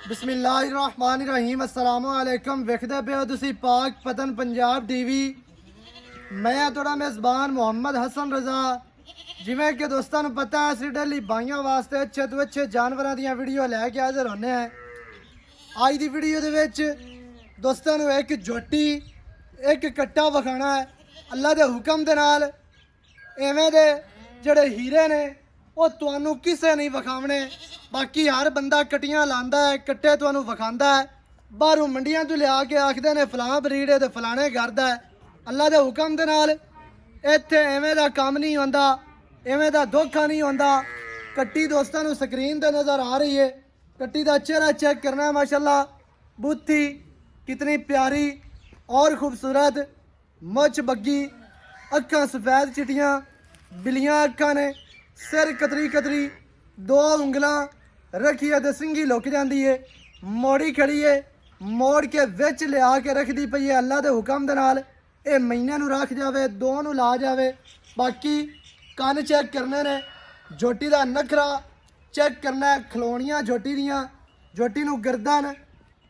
बिस्मिल्लाहिर्रहमानिर्रहीम अस्सलामु अलैकुम वेखदे पे हो तुसी पाक पतन पंजाब टीवी। मैं थोड़ा मेज़बान मोहम्मद हसन रजा। जिमें कि दोस्तों को पता है असी डेली भाइयों वास्ते अच्छे तो अच्छे जानवरों दी वीडियो लैके हाजिर होने हैं। आज की वीडियो दे विच दोस्तों को एक झोटी एक कट्टा विखाना है। अल्लाह के हुक्म दे नाल इवें दे जिहड़े हीरे ने वो तुहानू किसे नहीं विखावने। बाकी हर बंदा कट्टियां लांदा है, कट्टे तुहानू विखांदा है। बाहरों मंडियां तो लिया के आखदे ने फलां ब्रीड है ते फलाने घर दा है। अल्लाह के हुक्म दे नाल इत्थे इवें दा काम नहीं होंदा, इवें दा धोखा नहीं होंदा। कट्टी दोस्तों को स्क्रीन पर नज़र आ रही है। कट्टी का चेहरा चेक करना है। माशाल्लाह बुत्ती कितनी प्यारी और खूबसूरत, मुछ बग्गी, अक्खां सफेद चिटियां, बिलियां अक्खां ने, सिर कतरी कतरी, दो उंगलां रखी है तो सिंगी लुक जाती है। मोड़ी खड़ी है, मोड़ के विच लिया के रखती पई है। अल्लाह के हुक्म दे नाल ये महीने नूं रख जावे, दो नूं ला जावे। बाकी कन चेक करने ने, झोटी का नखरा चेक करना है, खलोनियां झोटी दियां, झोटी नूं गर्दन,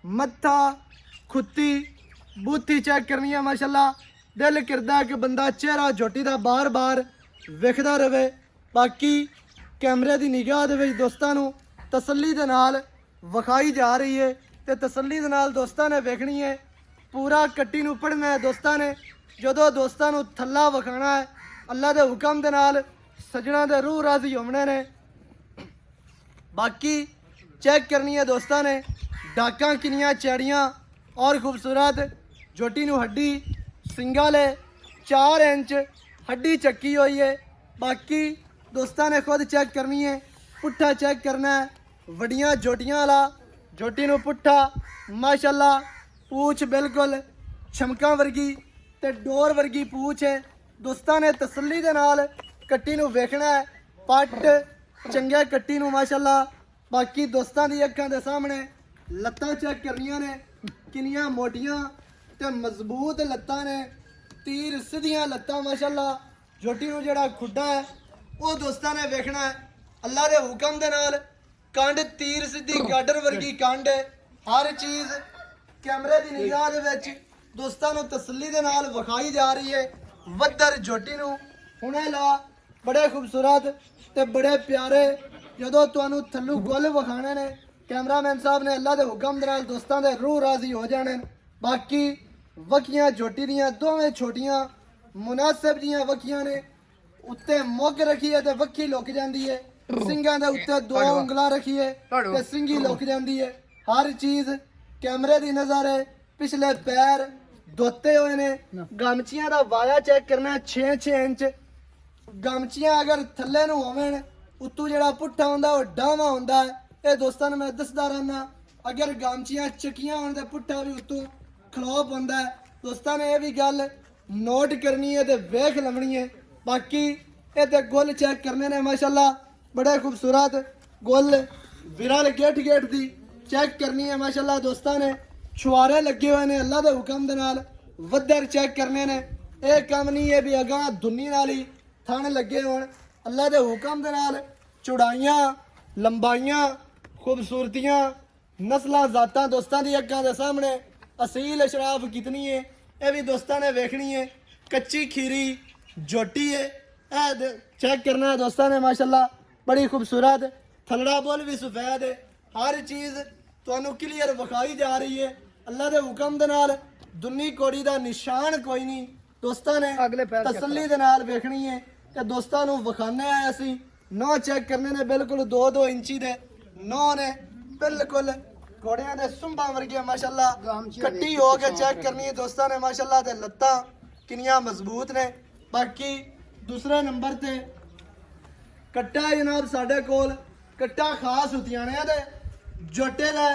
मत्था, खुत्ती, बूथी चेक करनी है। माशाल्लाह दिल करदा है कि बंदा चेहरा झोटी का बार बार वेखदा रहे। बाकी कैमरे की निगाह दे विच दोस्तां नूं तसल्ली दे नाल विखाई जा रही है ते तसल्ली दे नाल दोस्तां ने वेखनी है। पूरा कट्टी नूं पढ़ना है दोस्तां ने। जदों दोस्तां नूं थल्ला विखाना है अल्लाह के हुक्म दे नाल सजना दे रूह राजी होने ने। बाकी चेक करनी है दोस्तां ने डाकां किनियां चैड़ियां और खूबसूरत। झोटी नूं हड्डी सिंगा ले 4 इंच हड्डी चक्की हुई है। बाकी दोस्तां ने खुद चेक करनी है, पुट्ठा चेक करना है। वड्डियां झोटियां वाला झोटी नूं पुट्ठा, माशाल्लाह पूछ बिल्कुल छमका वर्गी ते डोर वर्गी पूछ है। दोस्तां ने तसल्ली दे नाल कट्टी नूं वेखना है, पट चंगे कट्टी नूं माशाल्लाह। बाकी दोस्तां दी अक्खां दे सामने लत्तां चेक करनियां ने, किनियां मोटियां ते मजबूत लत्तां ने, तीर सीधियां लत्तां माशाल्लाह। झोटी नूं जिहड़ा खुड्डा है वो दोस्तां ने वेखना है। अल्लाह के हुक्म दे नाल कंड तीर सीधी गाडर वर्गी कंड है। हर चीज़ कैमरे की निगाह दे विच दोस्तां नूं तसल्ली दे नाल विखाई जा रही है। वद्दर झोटी नूं हुणे ला बड़े खूबसूरत ते बड़े प्यारे। जदों तुहानूं थल्लू गुल विखाने ने कैमरामैन साहब ने अल्लाह के हुक्म दे नाल दोस्तां दे रूह राजी हो जाने। बाकी वक्कियां झोटी दियां दोवें छोटियां मुनासिब जियां वक्कियां ने, उत्ते मुग रखी है तो वक्की लुक जाती है। सिंगां दे उत्ते 2 उंगलां रखी है तो सिंगी लुक जाती है। हर चीज़ कैमरे की नज़र है। पिछले पैर धोते हुए ने। गमचियां का वाया चेक करना है 6-6 इंच। गमचियां अगर थल्ले नूं होवन उत्तों जिहड़ा पुट्ठा हुंदा वो डावा हुंदा है। ये दोस्तां नूं मैं दसदा रहना। अगर गमचियां चकियां होण ते पुट्ठा भी उत्तों खलोप हुंदा है। दोस्तां ने यह भी गल नोट करनी है तो वेख लवनी है। बाकी ये तो गुल चेक करने ने माशाल्लाह बड़े खूबसूरत गुल विरल गेट गेट दी चेक करनी है माशाल्लाह। दोस्तां ने छुआरे लगे हुए ने अल्लाह के हुक्म दे नाल। वद्दर चेक करने ने, यह काम नहीं है भी अगां धुन्नी नाल ही थन लगे होण। अल्लाह के हुक्म दे नाल चौड़ाइयां, लंबाइयां, खूबसूरतियां, नस्लां जातां दोस्तां दी अग्गां दे सामने। असील अशराफ कितनी है यह भी दोस्तां ने वेखनी है। कच्ची खीरी झोटी है चेक करना है दोस्तां ने माशाल्लाह बड़ी खूबसूरत। थलड़ा बोल भी सफेद है। हर चीज़ तुहानू क्लियर विखाई जा रही है। अल्लाह के हुक्म दे नाल दुन्नी कोड़ी का निशान कोई नहीं। दोस्तां ने तसल्ली दे नाल वेखनी है ते दोस्तां नू विखाने आए असी। नौ चेक करने ने बिल्कुल 2-2 इंची दे नौ ने, बिल्कुल घोड़ियां दे सुंबां वर्गियां माशाल्लाह। कट्टी हो के चेक करनी है दोस्तां ने माशाल्लाह ते लत्तां किनियां मजबूत ने। बाकी दूसरे नंबर ते कट्टा है जनाब साढ़े कोल। कट्टा खास लुधियाने दे जोटे का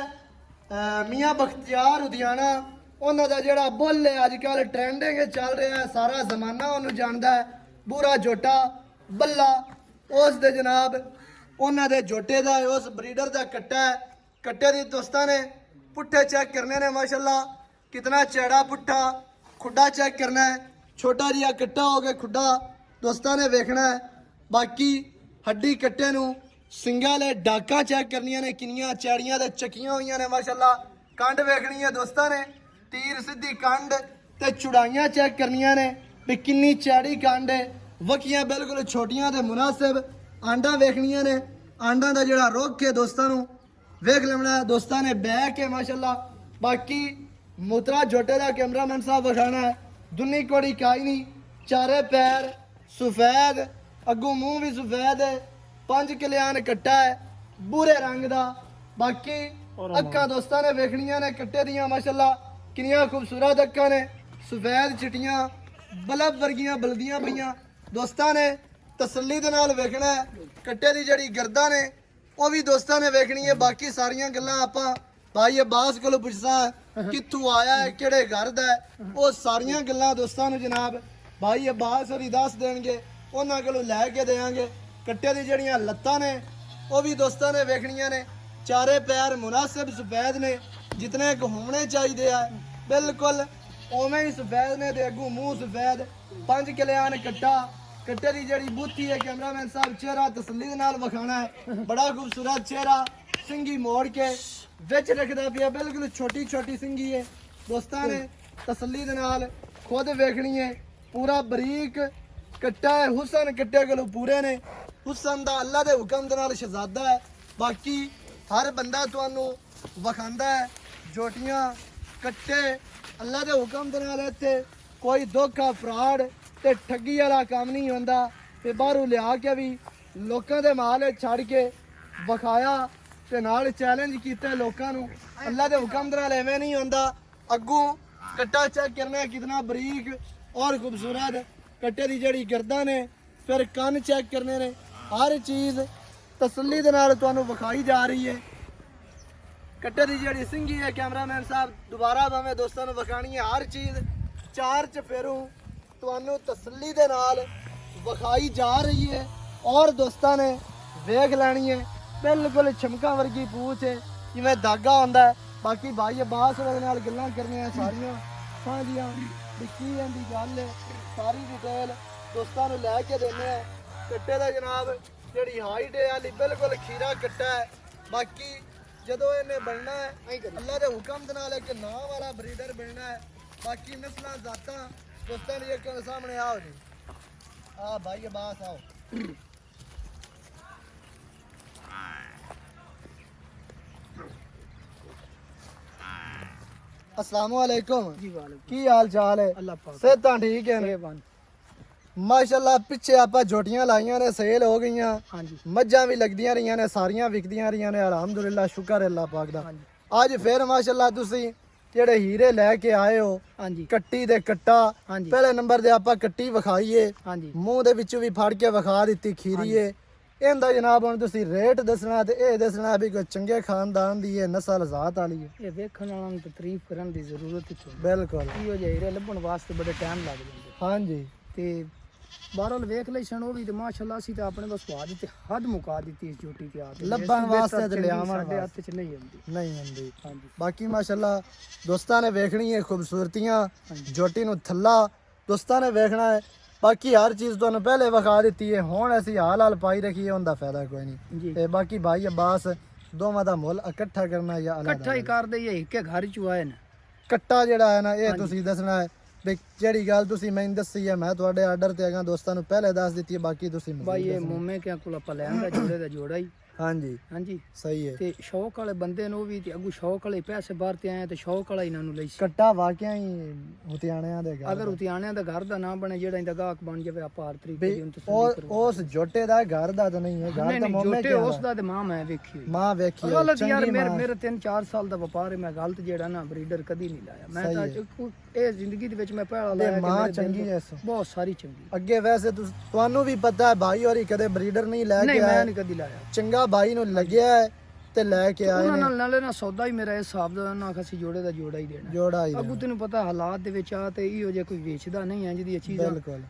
मियाँ बख्तियार लुधियाना उन्हों का जोड़ा बुल है अजकल ट्रेंडिंग चल रहा है, सारा जमाना उन्होंने जानता है। बुरा जोटा बल्ला उस दे जनाब उन्होंने जोटे का उस ब्रीडर का कट्टा है। कट्टे की दोस्तां ने पुट्ठे चेक करने ने माशाल्लाह कितना चैड़ा पुट्ठा। खुड्डा चेक करना है, छोटा जिहा कट्टा हो गया खुड्डा दोस्तां ने वेखना है। बाकी हड्डी कट्टे नूं ਸਿੰਘਾਂ ਵਾਲੇ ਡਾਕਾਂ ਚੈੱਕ ਕਰਨੀਆਂ ਨੇ ਕਿੰਨੀਆਂ ਚੈੜੀਆਂ ਤੇ ਚੱਕੀਆਂ ਹੋਈਆਂ ਨੇ ਮਾਸ਼ਾਅੱਲਾ। ਕੰਡ ਵੇਖਣੀ ਹੈ ਦੋਸਤਾਂ ਨੇ, ਤੀਰ ਸਿੱਧੀ ਕੰਡ ਤੇ ਚੁੜਾਈਆਂ ਚੈੱਕ ਕਰਨੀਆਂ ਨੇ ਵੀ ਕਿੰਨੀ ਚੈੜੀ ਕੰਡ ਹੈ। ਵਕੀਆਂ ਬਿਲਕੁਲ ਛੋਟੀਆਂ ਤੇ ਮੁਨਾਸਿਬ। ਆਂਡਾਂ ਵੇਖਣੀਆਂ ਨੇ, ਆਂਡਾਂ ਦਾ ਜਿਹੜਾ ਰੁੱਖ ਹੈ ਦੋਸਤਾਂ ਨੂੰ ਵੇਖ ਲੈਣਾ ਦੋਸਤਾਂ ਨੇ ਬਹਿ ਕੇ ਮਾਸ਼ਾਅੱਲਾ। ਬਾਕੀ ਮੁਤਰਾ ਝੋਟੇ ਦਾ ਕੈਮਰਾਮੈਨ ਸਾਹਿਬ ਵਿਖਾਣਾ ਹੈ, ਦੁਨੀ ਕੋੜੀ ਕਾਈ ਨਹੀਂ, ਚਾਰੇ ਪੈਰ ਸਫੈਦ, ਅੱਗੋਂ ਮੂੰਹ ਵੀ ਸਫੈਦ ਹੈ, 5 ਕਿਲਿਆਨ ਕੱਟਾ ਹੈ ਬੂਰੇ ਰੰਗ ਦਾ। ਬਾਕੀ ਅੱਖਾਂ ਦੋਸਤਾਂ ਨੇ ਵੇਖਣੀਆਂ ਨੇ ਕੱਟੇ ਦੀਆਂ ਮਾਸ਼ਾਅੱਲਾ, ਕਿੰਨੀਆਂ ਖੂਬਸੂਰਤ ਅੱਖਾਂ ਨੇ, ਸਫੈਦ ਚਿੱਟੀਆਂ ਬਲਬ ਵਰਗੀਆਂ ਬਲਦੀਆਂ ਪਈਆਂ। ਦੋਸਤਾਂ ਨੇ ਤਸੱਲੀ ਦੇ ਨਾਲ ਵੇਖਣਾ ਹੈ। ਕੱਟੇ ਦੀ ਜਿਹੜੀ ਗਰਦਾਂ ਨੇ ਉਹ ਵੀ ਦੋਸਤਾਂ ਨੇ ਵੇਖਣੀ ਹੈ। ਬਾਕੀ ਸਾਰੀਆਂ ਗੱਲਾਂ ਆਪਾਂ ਭਾਈ ਅਬਾਸ ਕੋਲੋਂ ਪੁੱਛਦਾ ਕਿੱਥੋਂ ਆਇਆ ਹੈ, ਕਿਹੜੇ ਘਰ ਦਾ ਹੈ, ਉਹ ਸਾਰੀਆਂ ਗੱਲਾਂ ਦੋਸਤਾਂ ਨੂੰ ਜਨਾਬ ਭਾਈ ਅਬਾਸ ਹੋਰੀ ਦੱਸ ਦੇਣਗੇ, ਉਹਨਾਂ ਕੋਲੋਂ ਲੈ ਕੇ ਦੇਵਾਂਗੇ। ਕੱਟੇ ਦੀ ਜਿਹੜੀਆਂ ਲੱਤਾਂ ਨੇ ਉਹ ਵੀ ਦੋਸਤਾਂ ਨੇ ਵੇਖਣੀਆਂ ਨੇ, ਚਾਰੇ ਪੈਰ ਮੁਨਾਸਿਬ ਸਫੈਦ ਨੇ, ਜਿਤਨੇ ਕੁ ਹੋਣੇ ਚਾਹੀਦੇ ਆ ਬਿਲਕੁਲ ਉਵੇਂ ਹੀ ਸਫੈਦ ਨੇ ਤੇ ਅੱਗੋਂ ਮੂੰਹ ਸਫੈਦ, 5 ਕਿਲਿਆਨ ਕੱਟਾ। ਕੱਟੇ ਦੀ ਜਿਹੜੀ ਬੁੱਥੀ ਹੈ ਕੈਮਰਾਮੈਨ ਸਾਹਿਬ ਚਿਹਰਾ ਤਸੱਲੀ ਦੇ ਨਾਲ ਵਿਖਾਣਾ ਹੈ, ਬੜਾ ਖੂਬਸੂਰਤ ਚਿਹਰਾ, ਸਿੰਗੀ ਮੋੜ ਕੇ ਵਿੱਚ ਰੱਖਦਾ ਪਿਆ, ਬਿਲਕੁਲ ਛੋਟੀ ਛੋਟੀ ਸਿੰਗੀ ਹੈ। ਦੋਸਤਾਂ ਨੇ ਤਸੱਲੀ ਦੇ ਨਾਲ ਖੁਦ ਵੇਖਣੀ ਹੈ, ਪੂਰਾ ਬਰੀਕ ਕੱਟਾ ਹੈ। ਹੁਸਨ ਕੱਟੇ ਕੋਲੋਂ ਪੂਰੇ ਨੇ, ਹੁਸਨ ਦਾ ਅੱਲਾ ਦੇ ਹੁਕਮ ਦੇ ਨਾਲ ਸ਼ਹਜ਼ਾਦਾ ਹੈ। ਬਾਕੀ ਹਰ ਬੰਦਾ ਤੁਹਾਨੂੰ ਵਿਖਾਉਂਦਾ ਹੈ ਜੋਟੀਆਂ ਕੱਟੇ ਅੱਲਾ ਦੇ ਹੁਕਮ ਦੇ ਨਾਲ। ਇੱਥੇ ਕੋਈ ਧੋਖਾ ਫਰਾਡ ਤੇ ਠੱਗੀ ਵਾਲਾ ਕੰਮ ਨਹੀਂ ਹੁੰਦਾ ਤੇ ਬਾਹਰੋਂ ਲਿਆ ਕੇ ਵੀ ਲੋਕਾਂ ਦੇ ਮਾਲ ਛੱਡ ਕੇ ਵਿਖਾਇਆ ਤੇ ਨਾਲ ਚੈਲੰਜ ਕੀਤਾ ਲੋਕਾਂ ਨੂੰ। ਅੱਲਾ ਦੇ ਹੁਕਮ ਦੇ ਨਾਲ ਐਵੇਂ ਨਹੀਂ ਹੁੰਦਾ। ਅੱਗੋਂ ਕੱਟਾ ਚੈੱਕ ਕਰਨਾ ਕਿਤਨਾ ਬਰੀਕ ਔਰ ਖੂਬਸੂਰਤ, ਕੱਟੇ ਦੀ ਜਿਹੜੀ ਗਰਦਾਂ ਨੇ, ਫਿਰ ਕੰਨ ਚੈੱਕ ਕਰਨੇ ਨੇ, ਹਰ ਚੀਜ਼ ਤਸੱਲੀ ਦੇ ਨਾਲ ਤੁਹਾਨੂੰ ਵਿਖਾਈ ਜਾ ਰਹੀ ਹੈ। ਕੱਟੇ ਦੀ ਜਿਹੜੀ ਸਿੰਗੀ ਹੈ ਕੈਮਰਾਮੈਨ ਸਾਹਿਬ ਦੁਬਾਰਾ ਭਾਵੇਂ ਦੋਸਤਾਂ ਨੂੰ ਵਿਖਾਣੀ ਹੈ, ਹਰ ਚੀਜ਼ ਚਾਰ ਚਫੇਰੂ ਤੁਹਾਨੂੰ ਤਸੱਲੀ ਦੇ ਨਾਲ ਵਿਖਾਈ ਜਾ ਰਹੀ ਹੈ ਔਰ ਦੋਸਤਾਂ ਨੇ ਵੇਖ ਲੈਣੀ ਹੈ। ਬਿਲਕੁਲ ਛਮਕਾਂ ਵਰਗੀ ਪੂਛ ਹੈ, ਜਿਵੇਂ ਦਾਗਾ ਹੁੰਦਾ ਹੈ। ਬਾਕੀ ਭਾਈ ਅਬਾਸ ਦੇ ਨਾਲ ਗੱਲਾਂ ਕਰਨੀਆਂ ਸਾਰੀਆਂ ਸਾਂਝੀਆਂ ਵੀ ਕੀ ਇਹਦੀ ਗੱਲ ਹੈ, ਸਾਰੀ ਡਿਟੇਲ ਦੋਸਤਾਂ ਨੂੰ ਲੈ ਕੇ ਦਿੰਦੇ ਆ। ਕੱਟੇ ਦਾ ਜਨਾਬ ਜਿਹੜੀ ਹਾਈਟ ਹੈ ਹਾਲੀ ਬਿਲਕੁਲ ਖੀਰਾ ਕੱਟਾ ਹੈ। ਬਾਕੀ ਜਦੋਂ ਇਹਨੇ ਬਣਨਾ ਹੈ ਅੱਲਾ ਦੇ ਹੁਕਮ ਦੇ ਨਾਲ ਇੱਕ ਨਾਂ ਵਾਲਾ ਬਰੀਡਰ ਬਣਨਾ ਹੈ। ਬਾਕੀ ਨਸਲਾਂ ਜ਼ਾਤਾਂ ਦੋਸਤਾਂ ਦੀ ਇੱਕ ਸਾਹਮਣੇ ਆਓ ਜੀ, ਆ ਭਾਈ ਅਬਾਸ ਆਓ। अस्सलाम वालेकुम जी। वालेकुम, की हाल चाल है? अल्लाह पाक सेहतां ठीक है माशाअल्लाह। पिछे ਆਪਾਂ ਝੋਟੀਆਂ ਲਾਈਆਂ ਨੇ, ਸੇਲ ਹੋ ਗਈਆਂ, ਹਾਂਜੀ ਮੱਝਾਂ ਵੀ ਲੱਗਦੀਆਂ ਰਹੀਆਂ ਨੇ, ਸਾਰੀਆਂ ਵਿਕਦੀਆਂ ਰਹੀਆਂ ਨੇ, ਅਲਹਮਦੁਲਿਲਾ ਸ਼ੁਕਰ ਹੈ ਅੱਲਾਹ ਪਾਕ ਦਾ। ਅੱਜ ਫਿਰ ਮਾਸ਼ਾਅੱਲਾਹ ਤੁਸੀਂ ਜਿਹੜੇ ਹੀਰੇ ਲੈ ਕੇ ਆਏ ਹੋ, ਹਾਂਜੀ ਕੱਟੀ ਦੇ ਕੱਟਾ, ਪਹਿਲੇ ਨੰਬਰ ਤੇ ਆਪਾਂ ਕੱਟੀ ਵਿਖਾਈਏ, ਹਾਂਜੀ ਮੂੰਹ ਦੇ ਵਿੱਚੋਂ ਵੀ ਫੜ ਕੇ ਵਿਖਾ ਦਿੱਤੀ ਖੀਰੀ ਏ। ਇਹਦਾ ਜਨਾਬ ਹੁਣ ਤੁਸੀਂ ਰੇਟ ਦੱਸਣਾ ਤੇ ਇਹ ਦੱਸਣਾ ਵੀ ਕੋਈ ਚੰਗੇ ਖਾਨਦਾਨ ਦੀ ਹੈ, ਨਸਲ ਜ਼ਾਤ ਵਾਲੀ ਹੈ। ਇਹ ਵੇਖਣ ਵਾਲਿਆਂ ਨੂੰ ਤਾਰੀਫ ਕਰਨ ਦੀ ਜ਼ਰੂਰਤ ਹੈ। ਬਿਲਕੁਲ ਇਹੋ ਜਿਹੇ ਹੀਰੇ ਲੱਭਣ ਵਾਸਤੇ ਬੜੇ ਟਾਈਮ ਲੱਗ ਜਾਂਦੇ। ਹਾਂਜੀ ਤੇ ਬਾਹਰੋਂ ਵੇਖ ਲਈ ਸਣ ਉਹ ਵੀ ਤੇ ਮਾਸ਼ਾਅੱਲਾ ਅਸੀਂ ਤਾਂ ਆਪਣੇ ਬਸ ਸਵਾਦ ਤੇ ਹੱਦ ਮੁਕਾ ਦਿੱਤੀ ਇਸ ਝੋਟੀ ਤੇ ਆ ਕੇ ਲੱਭਣ ਵਾਸਤੇ ਤੇ ਲਿਆਵਣ ਸਾਡੇ ਹੱਥ 'ਚ ਨਹੀਂ ਹੁੰਦੀ। ਹਾਂਜੀ ਬਾਕੀ ਮਾਸ਼ਾਅੱਲਾ ਦੋਸਤਾਂ ਨੇ ਵੇਖਣੀ ਹੈ ਖੂਬਸੂਰਤੀਆਂ, ਝੋਟੀ ਨੂੰ ਥੱਲਾ ਦੋਸਤਾਂ ਨੇ ਵੇਖਣਾ ਹੈ। ਬਾਕੀ ਹਰ ਚੀਜ਼ ਤੁਹਾਨੂੰ ਪਹਿਲੇ ਵਿਖਾ ਦਿੱਤੀ ਹੈ, ਹੁਣ ਅਸੀਂ ਹਾਲ ਪਾਈ ਰੱਖੀਏ, ਉਹਦਾ ਫਾਇਦਾ ਕੋਈ ਨਹੀਂ। ਤੇ ਬਾਕੀ ਭਾਈ ਅਬਾਸ ਦੋਵਾਂ ਦਾ ਮੁੱਲ ਇਕੱਠਾ ਕਰਨਾ ਜਾਂ ਇਕੱਠਾ ਹੀ ਕਰ ਦਈਏ, ਇੱਕੇ ਘਰ ਚ ਆਏ ਨੇ। ਕੱਟਾ ਜਿਹੜਾ ਹੈ ਨਾ ਇਹ ਤੁਸੀਂ ਦੱਸਣਾ ਹੈ ਵੀ ਜਿਹੜੀ ਗੱਲ ਤੁਸੀਂ ਮੈਨੂੰ ਦੱਸੀ ਹੈ ਮੈਂ ਤੁਹਾਡੇ ਆਰਡਰ ਤੇ ਆਗਾ ਦੋਸਤਾਂ ਨੂੰ ਪਹਿਲੇ ਦੱਸ ਦਿੱਤੀ ਹੈ। ਬਾਕੀ ਤੁਸੀਂ ਭਾਈ ਇਹ ਮੋਮੇ ਕਿਆਂ ਕੋਲ ਆਪਾਂ ਲੈਂਦਾ ਜੋੜੇ ਦਾ ਜੋੜਾ ਹੀ। ਹਾਂਜੀ ਹਾਂਜੀ ਸਹੀ ਹੈ। ਤੇ ਸ਼ੌਕ ਵਾਲੇ ਬੰਦੇ ਨੂੰ ਵੀ ਤੇ ਅੱਗੂ ਸ਼ੌਕ ਵਾਲੇ ਪੈਸੇ ਬਾਹਰ ਤੇ ਆਏ ਤੇ ਸ਼ੌਕ ਵਾਲਾ ਇਹਨਾਂ ਨੂੰ ਲਈ ਕੱਟਾ ਵਾਕਿਆ ਹੀ ਉਤਿਆਣਿਆਂ ਦੇ ਘਰ। ਅਗਰ ਉਤਿਆਣਿਆਂ ਦਾ ਘਰ ਦਾ ਨਾ ਬਣੇ ਜਿਹੜਾ ਇਹਦਾ ਗਾਹਕ ਬਣ ਜਾਵੇ ਆਪਾਂ ਹਰ ਤਰੀਕੇ ਦੀ ਤਸੱਲੀ ਕਰੋ। ਉਸ ਜੋਟੇ ਦਾ ਘਰ ਦਾ ਤਾਂ ਨਹੀਂ ਹੈ, ਘਰ ਦਾ ਮੋਮੇ ਕਿਆ ਉਸ ਦਾ ਤੇ ਮਾਂ ਮੈਂ ਵੇਖੀ ਗਲਤ ਯਾਰ। ਮੇਰੇ 3-4 ਸਾਲ ਦਾ ਵਪਾਰ ਹੈ, ਮੈਂ ਗਲਤ ਜਿਹੜਾ ਨਾ ਬਰੀਡਰ ਕਦੀ ਨਹੀਂ ਲਾਇਆ। ਮੈਂ ਤਾਂ ਇਹ ਜ਼ਿੰਦਗੀ ਦੇ ਵਿੱਚ ਮੈਂ ਪਹਿਲਾ ਲਾਇਆ। ਮਾਂ ਚੰਗੀ ਐ, ਬਹੁਤ ਸਾਰੀ ਚੰਗੀ। ਅੱਗੇ ਵੈਸੇ ਤੁਹਾਨੂੰ ਵੀ ਪਤਾ ਹੈ ਭਾਈ ਹੋਰੀ ਕਦੇ ਬਰੀਡਰ ਨਹੀਂ ਲੈ ਕੇ ਆਏ। ਮੈਂ ਨਹੀਂ ਕਦੀ ਲਾਇਆ। ਚੰਗਾ ਭਾਈ ਨੂੰ ਲੱਗਿਆ ਹੈ ਤੇ ਲੈ ਕੇ ਆਏ ਨੇ। ਨਾਲੇ ਨਾ ਸੌਦਾ ਹੀ ਮੇਰਾ ਇਸ ਹਿਸਾਬ ਦਾ ਨਾ ਖਸੀ ਜੋੜੇ ਦਾ ਜੋੜਾ ਹੀ ਦੇਣਾ, ਜੋੜਾ ਹੀ। ਅੱਗੂ ਤੈਨੂੰ ਪਤਾ ਹਾਲਾਤ ਦੇ ਵਿੱਚ ਆ ਤੇ ਇਹੋ ਜਿਹਾ ਕੋਈ ਵੇਚਦਾ ਨਹੀਂ ਹੈ ਜਿਹਦੀ ਚੀਜ਼।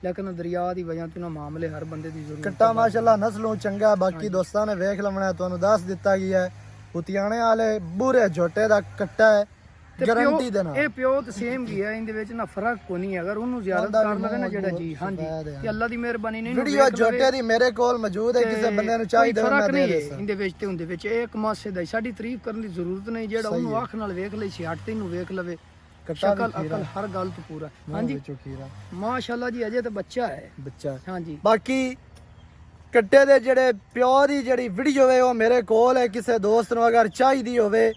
ਲੇਕਿਨ ਦਰਿਆ ਦੀ ਵਜ੍ਹਾ ਤੋਂ ਨਾ ਮਾਮਲੇ ਹਰ ਬੰਦੇ ਦੀ ਜ਼ਰੂਰਤ। ਕੱਟਾ ਮਾਸ਼ਾਅੱਲਾ ਨਸਲੋਂ ਚੰਗਾ। ਬਾਕੀ ਦੋਸਤਾਂ ਨੇ ਵੇਖ ਲਵਣਾ, ਤੁਹਾਨੂੰ ਦੱਸ ਦਿੱਤਾ ਗਿਆ ਹੈ। ਉਤਿਆਣੇ ਵਾਲੇ ਬੂਰੇ ਝੋਟੇ ਦਾ ਕੱਟਾ ਹੈ, ਤੇ ਗਾਰੰਟੀ ਦੇ ਨਾਲ ਇਹ ਪਿਓ ਤੇ ਸੇਮ ਹੀ ਹੈ, ਇਹਦੇ ਵਿੱਚ ਨਾ ਫਰਕ ਕੋਈ ਨਹੀਂ। ਅਗਰ ਉਹਨੂੰ ਜ਼ਿਆਦਾ ਕਰ ਲਵੇ ਨਾ ਜਿਹੜਾ ਜੀ, ਹਾਂਜੀ, ਤੇ ਅੱਲਾ ਦੀ ਮਿਹਰਬਾਨੀ ਨਹੀਂ ਵੀਡੀਓ ਜੋਟੇ ਦੀ ਮੇਰੇ ਕੋਲ ਮੌਜੂਦ ਹੈ, ਕਿਸੇ ਬੰਦੇ ਨੂੰ ਚਾਹੀਦਾ ਫਰਕ ਮੈਂ ਨਹੀਂ ਦੇ ਹੈ ਦੇਸਾਂ। ਇਹਦੇ ਵਿੱਚ ਤੇ ਉਹਦੇ ਵਿੱਚ। ਇਹ ਇੱਕ ਮਾਸੇ ਦਾ ਸਾਡੀ ਤਾਰੀਫ ਕਰਨ ਦੀ ਜ਼ਰੂਰਤ ਨਹੀਂ, ਜਿਹੜਾ ਉਹਨੂੰ ਅੱਖ ਨਾਲ ਵੇਖ ਲਈ ਛੱਟ ਤੈਨੂੰ ਵੇਖ ਲਵੇ, ਸ਼ਕਲ ਅਕਲ ਹਰ ਗੱਲ ਤੋਂ ਪੂਰਾ। ਹਾਂਜੀ ਮਾਸ਼ਾਅੱਲਾ ਜੀ, ਅਜੇ ਤਾਂ ਬੱਚਾ ਹੈ, ਬੱਚਾ। ਹਾਂਜੀ ਬਾਕੀ ਕੱਟੇ ਦੇ ਜਿਹੜੇ ਪਿਓ ਦੀ ਜਿਹੜੀ ਵੀਡੀਓ ਹੈ ਉਹ ਮੇਰੇ ਕੋਲ ਹੈ, ਕਿਸੇ ਦੋਸਤ ਨੂੰ ਅਗਰ ਚਾਹੀਦੀ ਹੋਵੇ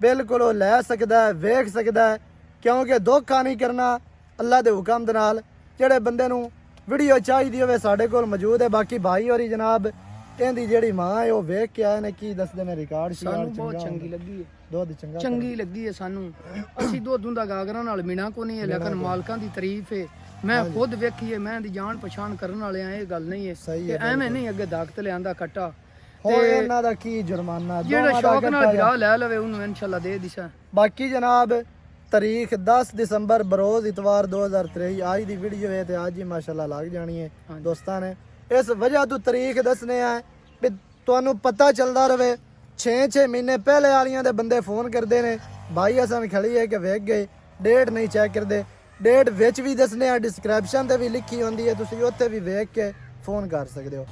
ਬਿਲਕੁਲ ਉਹ ਲੈ ਸਕਦਾ ਹੈ, ਵੇਖ ਸਕਦਾ ਹੈ, ਕਿਉਂਕਿ ਧੋਖਾ ਨਹੀਂ ਕਰਨਾ ਅੱਲਾ ਦੇ ਹੁਕਮ ਦੇ ਨਾਲ। ਜਿਹੜੇ ਬੰਦੇ ਨੂੰ ਵੀਡੀਓ ਚਾਹੀਦੀ ਹੋਵੇ ਸਾਡੇ ਕੋਲ ਮੌਜੂਦ ਹੈ। ਬਾਕੀ ਭਾਈ ਹੋਰੀ ਜਨਾਬ ਇਹਦੀ ਜਿਹੜੀ ਮਾਂ ਹੈ ਉਹ ਵੇਖ ਕੇ ਆਏ ਨੇ, ਕੀ ਦੱਸਦੇ ਨੇ ਰਿਕਾਰਡ ਸਾਨੂੰ ਬਹੁਤ ਚੰਗੀ ਲੱਗੀ ਹੈ, ਦੁੱਧ ਚੰਗੀ ਲੱਗੀ ਹੈ ਸਾਨੂੰ। ਅਸੀਂ ਦੁੱਧ ਦਾ ਗਾਗਰਾਂ ਨਾਲ ਮਿਣਾ ਕੋ ਨਹੀਂ ਹੈ, ਲੇਕਿਨ ਮਾਲਕਾਂ ਦੀ ਤਾਰੀਫ ਹੈ। ਮੈਂ ਖੁਦ ਵੇਖੀ ਹੈ, ਮੈਂ ਦੀ ਜਾਣ ਪਛਾਣ ਕਰਨ ਵਾਲੇ ਆ, ਇਹ ਗੱਲ ਨਹੀਂ ਹੈ ਕਿ ਐਵੇਂ ਨਹੀਂ ਅੱਗੇ ਦਾਖਤ ਲਿਆਂਦਾ ਕੱਟਾ। ਹੋਰ ਇਹਨਾਂ ਦਾ ਕੀ ਜੁਰਮਾਨਾ, ਜਿਹੜਾ ਸ਼ੌਕ ਨਾਲ ਵਿਆਹ ਲੈ ਲਵੇ ਉਹਨੂੰ ਇਨਸ਼ਾਅੱਲਾ ਦੇ ਦਿਸ਼ਾ। ਬਾਕੀ ਜਨਾਬ ਤਾਰੀਖ 10 ਦਸੰਬਰ ਬਰੋਜ਼ ਇਤਵਾਰ 2023 ਅੱਜ ਦੀ ਵੀਡੀਓ ਹੈ ਤੇ ਅੱਜ ਹੀ ਮਾਸ਼ਾਅੱਲਾ ਲੱਗ ਜਾਣੀ ਹੈ ਦੋਸਤਾਂ ਨੇ। ਇਸ ਵਜ੍ਹਾ ਤੋਂ ਤਾਰੀਖ ਦੱਸਨੇ ਆ ਵੀ ਤੁਹਾਨੂੰ ਪਤਾ ਚੱਲਦਾ ਰਵੇ। 6 ਮਹੀਨੇ ਪਹਿਲੇ ਵਾਲੀਆਂ ਦੇ ਬੰਦੇ ਫੋਨ ਕਰਦੇ ਨੇ, ਭਾਈ ਅਸਾਂ ਵੀ ਖੜੀ ਹੈ ਕਿ ਵੇਖ ਗਏ, ਡੇਟ ਨਹੀਂ ਚੈੱਕ ਕਰਦੇ। ਡੇਟ ਵਿੱਚ ਵੀ ਦੱਸਨੇ ਆ, ਡਿਸਕ੍ਰਿਪਸ਼ਨ ਤੇ ਵੀ ਲਿਖੀ ਹੁੰਦੀ ਹੈ, ਤੁਸੀਂ ਉੱਥੇ ਵੀ ਵੇਖ ਕੇ ਫੋਨ ਕਰ ਸਕਦੇ ਹੋ।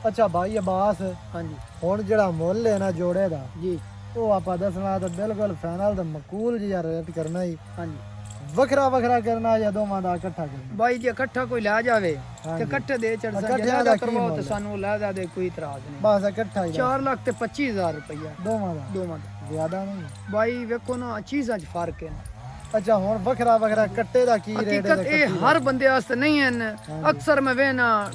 ਅੱਛਾ ਭਾਈ ਅਬਾਸ, ਹਾਂਜੀ ਹੁਣ ਜਿਹੜਾ ਮੁੱਲ ਹੈ ਨਾ ਜੋੜੇ ਦਾ ਜੀ, ਉਹ ਆਪਾਂ ਦੱਸਣਾ ਤਾਂ ਬਿਲਕੁਲ ਫਾਈਨਲ ਤੇ ਮਕੂਲ ਜਿਹਾ ਰੇਟ ਕਰਨਾ ਹੀ। ਹਾਂਜੀ ਵੱਖਰਾ ਵੱਖਰਾ ਕਰਨਾ ਜਾਂ ਦੋਵਾਂ ਦਾ ਇਕੱਠਾ ਕਰਨਾ। ਬਾਈ ਜੇ ਇਕੱਠਾ ਕੋਈ ਲੈ ਜਾਵੇ ਤੇ ਇਕੱਠੇ ਦੇ ਚੜ ਇਕੱਠਿਆਂ ਦਾ ਕਰਵਾਓ ਤੇ ਸਾਨੂੰ ਲੈ ਦੇ ਕੋਈ ਇਤਰਾਜ਼ ਨਹੀਂ। ਬਸ ਇਕੱਠਾ ਹੀ 4 ਲੱਖ ਤੇ 25,000 ਰੁਪਇਆ ਦੋਵਾਂ ਦਾ, ਦੋਵਾਂ ਦਾ। ਜ਼ਿਆਦਾ ਨਹੀਂ ਬਾਈ ਵੇਖੋ ਨਾ ਚੀਜ਼ਾਂ 'ਚ ਫਰਕ ਹੈ। ਅੱਛਾ ਹੁਣ ਵੱਖਰਾ ਵੱਖਰਾ ਕੱਟੇ ਦਾ ਕੀ ਰੇਟ ਹੈ? ਹਕੀਕਤ ਇਹ ਹਰ ਬੰਦੇ ਵਾਸਤੇ ਨਹੀਂ ਹਨ। ਅਕਸਰ ਮੈਂ ਵੇਖਣਾ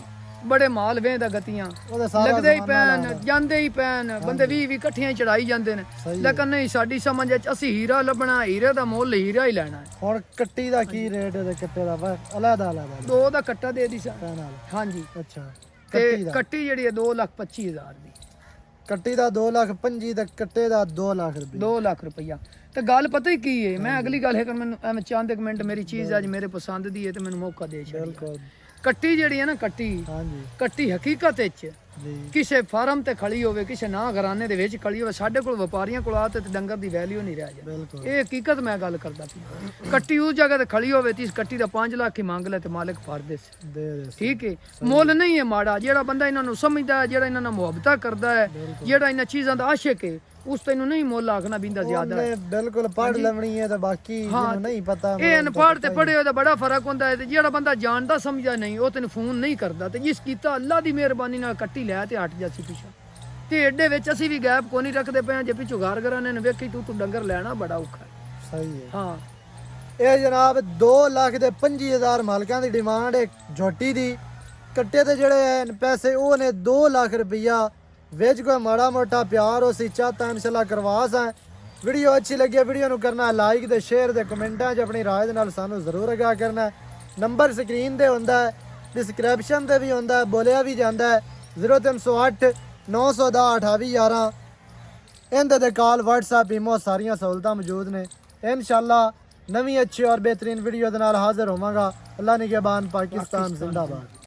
ਬੜੇ ਮਾਲ ਵੇਂਦਾ ਗਤੀਆਂ ਲੱਗਦੇ ਹੀ ਪੈਣ, ਜਾਂਦੇ ਹੀ ਪੈਣ, ਬੰਦੇ 20 ਇਕੱਠੀਆਂ ਚੜਾਈ ਜਾਂਦੇ ਨੇ। ਲੇਕਿਨ ਨਹੀਂ, ਸਾਡੀ ਸਮਝ ਵਿੱਚ ਅਸੀਂ ਹੀਰਾ ਲੱਭਣਾ, ਹੀਰੇ ਦਾ ਮੁੱਲ ਹੀਰਾ ਹੀ ਲੈਣਾ ਹੈ। ਹੁਣ ਕੱਟੀ ਦਾ ਕੀ ਰੇਟ ਹੈ ਤੇ ਕੱਟੇ ਦਾ ਅਲੱਗਾ ਅਲੱਗਾ? ਦੋ ਦਾ ਕੱਟਾ ਦੇ ਦੀ ਹਾਂਜੀ। ਅੱਛਾ ਤੇ ਕੱਟੀ ਜਿਹੜੀ ਹੈ 2,25,000 ਦੀ, ਕੱਟੀ ਦਾ 2,25,000 ਤੇ ਕੱਟੇ ਦਾ 2 ਲੱਖ ਰੁਪਏ। 2 ਲੱਖ ਰੁਪਇਆ। ਤੇ ਗੱਲ ਪਤਾ ਹੀ ਕੀ ਹੈ, ਮੈਂ ਅਗਲੀ ਗੱਲ ਹੈ ਕਿ ਮੈਨੂੰ ਐਵੇਂ ਚੰਦ ਇੱਕ ਮਿੰਟ ਮੇਰੀ ਚੀਜ਼ ਅੱਜ ਮੇਰੇ ਪਸੰਦ ਦੀ ਹੈ ਤੇ ਮੈਨੂੰ ਮੌਕਾ ਦੇ ਛੱਡੀ। ਬਿਲਕੁਲ ਕੱਟੀ ਜਿਹੜੀ ਹੈ ਨਾ, ਕੱਟੀ ਹਾਂਜੀ ਕੱਟੀ ਹਕੀਕਤ ਵਿੱਚ ਜੀ ਕਿਸੇ ਫਾਰਮ ਤੇ ਖੜੀ ਹੋਵੇ, ਕਿਸੇ ਨਾ ਘਰਾਨੇ ਦੇ ਵਿੱਚ ਖੜੀ ਹੋਵੇ, ਸਾਡੇ ਕੋਲ ਵਪਾਰੀਆਂ ਕੋਲ ਆ ਤੇ ਡੰਗਰ ਦੀ ਵੈਲਿਊ ਨਹੀਂ ਰਹਿ ਜਾਂਦੀ। ਬਿਲਕੁਲ ਇਹ ਹਕੀਕਤ ਮੈਂ ਗੱਲ ਕਰਦਾ ਪਈ। ਕੱਟੀ ਉਸ ਜਗ੍ਹਾ ਤੇ ਖੜੀ ਹੋਵੇ ਤੇ ਇਸ ਕੱਟੀ ਦਾ 5 ਲੱਖ ਹੀ ਮੰਗ ਲੈ ਤੇ ਮਾਲਕ ਫੜ ਦੇ। ਠੀਕ ਹੈ, ਮੁੱਲ ਨਹੀਂ ਹੈ ਮਾੜਾ। ਜਿਹੜਾ ਬੰਦਾ ਇਹਨਾਂ ਨੂੰ ਸਮਝਦਾ ਹੈ, ਜਿਹੜਾ ਇਹਨਾਂ ਨਾਲ ਮੁਹੱਬਤਾਂ ਕਰਦਾ ਹੈ, ਜਿਹੜਾ ਇਹਨਾਂ ਚੀਜ਼ਾਂ ਦਾ ਆਸ਼ਿਕ ਹੈ, ਉਸ ਤੈਨੂੰ ਨਹੀਂ ਮੁੱਲ ਆਖਣਾ ਬਿੰਦਾ ਜ਼ਿਆਦਾ ਹੈ। ਬਿਲਕੁਲ ਪੜ੍ਹ ਲੈਣੀ ਹੈ ਤੇ ਬਾਕੀ ਜਿਹਨੂੰ ਨਹੀਂ ਪਤਾ ਇਹ ਅਨਪੜ੍ਹ ਤੇ ਪੜ੍ਹੇ ਹੋਏ ਦਾ ਬੜਾ ਫਰਕ ਹੁੰਦਾ ਹੈ। ਤੇ ਜਿਹੜਾ ਬੰਦਾ ਜਾਣਦਾ ਸਮਝਦਾ ਨਹੀਂ ਉਹ ਤੈਨੂੰ ਫੋਨ ਨਹੀਂ ਕਰਦਾ। ਤੇ ਜਿਸ ਕੀਤਾ ਅੱਲਾ ਦੀ ਮਿਹਰਬਾਨੀ ਨਾਲ ਕੱਟੀ ਲੈ ਤੇ ਹਟ ਜਾਸੀ ਪਿੱਛਾ। ਤੇ ਐਡੇ ਵਿੱਚ ਅਸੀਂ ਵੀ ਗੈਪ ਕੋਈ ਨਹੀਂ ਰੱਖਦੇ ਪਏ ਜੇ ਪਿੱਛੋਂ ਘਰ-ਘਰਾਨੇ ਨੇ ਵੇਖੀ ਤੂੰ ਡੰਗਰ ਲੈਣਾ ਬੜਾ ਔਖਾ ਹੈ। ਸਹੀ ਹੈ। ਹਾਂ ਇਹ ਜਨਾਬ 2,25,000 ਮਾਲਕਾਂ ਦੀ ਡਿਮਾਂਡ ਹੈ ਝੋਟੀ ਦੀ। ਕੱਟੇ ਤੇ ਜਿਹੜੇ ਪੈਸੇ ਉਹ ਨੇ 2 ਲੱਖ ਰੁਪਈਆ। ਵਿੱਚ ਕੋਈ ਮਾੜਾ ਮੋਟਾ ਪਿਆਰ ਹੋ ਸੀ ਚਾਹਤਾ ਇਨਸ਼ਾਅੱਲਾ ਕਰਵਾ ਸਾਂ। ਵੀਡੀਓ ਅੱਛੀ ਲੱਗੀ ਵੀਡੀਓ ਨੂੰ ਕਰਨਾ ਲਾਈਕ ਤੇ ਸ਼ੇਅਰ ਤੇ ਕਮੈਂਟਾਂ 'ਚ ਆਪਣੀ ਰਾਏ ਦੇ ਨਾਲ ਸਾਨੂੰ ਜ਼ਰੂਰ ਅਗਾਹ ਕਰਨਾ। ਨੰਬਰ ਸਕਰੀਨ ਤੇ ਹੁੰਦਾ ਹੈ, ਡਿਸਕ੍ਰਿਪਸ਼ਨ ਤੇ ਵੀ ਹੁੰਦਾ ਹੈ, ਬੋਲਿਆ ਵੀ ਜਾਂਦਾ ਹੈ 0308 910 2811। ਇਹਦੇ ਤੇ ਕਾਲ WhatsApp ਈਮੋ ਸਾਰੀਆਂ ਸਹੂਲਤਾਂ ਮੌਜੂਦ ਨੇ। ਇਨਸ਼ਾਅੱਲਾ ਨਵੀਂ ਅੱਛੀ ਔਰ ਬਿਹਤਰੀਨ ਵੀਡੀਓ ਦੇ ਨਾਲ ਹਾਜ਼ਰ ਹੋਵਾਂਗਾ। ਅੱਲਾ ਨਿਗਹਿਬਾਨ, ਪਾਕਿਸਤਾਨ ਜ਼ਿੰਦਾਬਾਦ।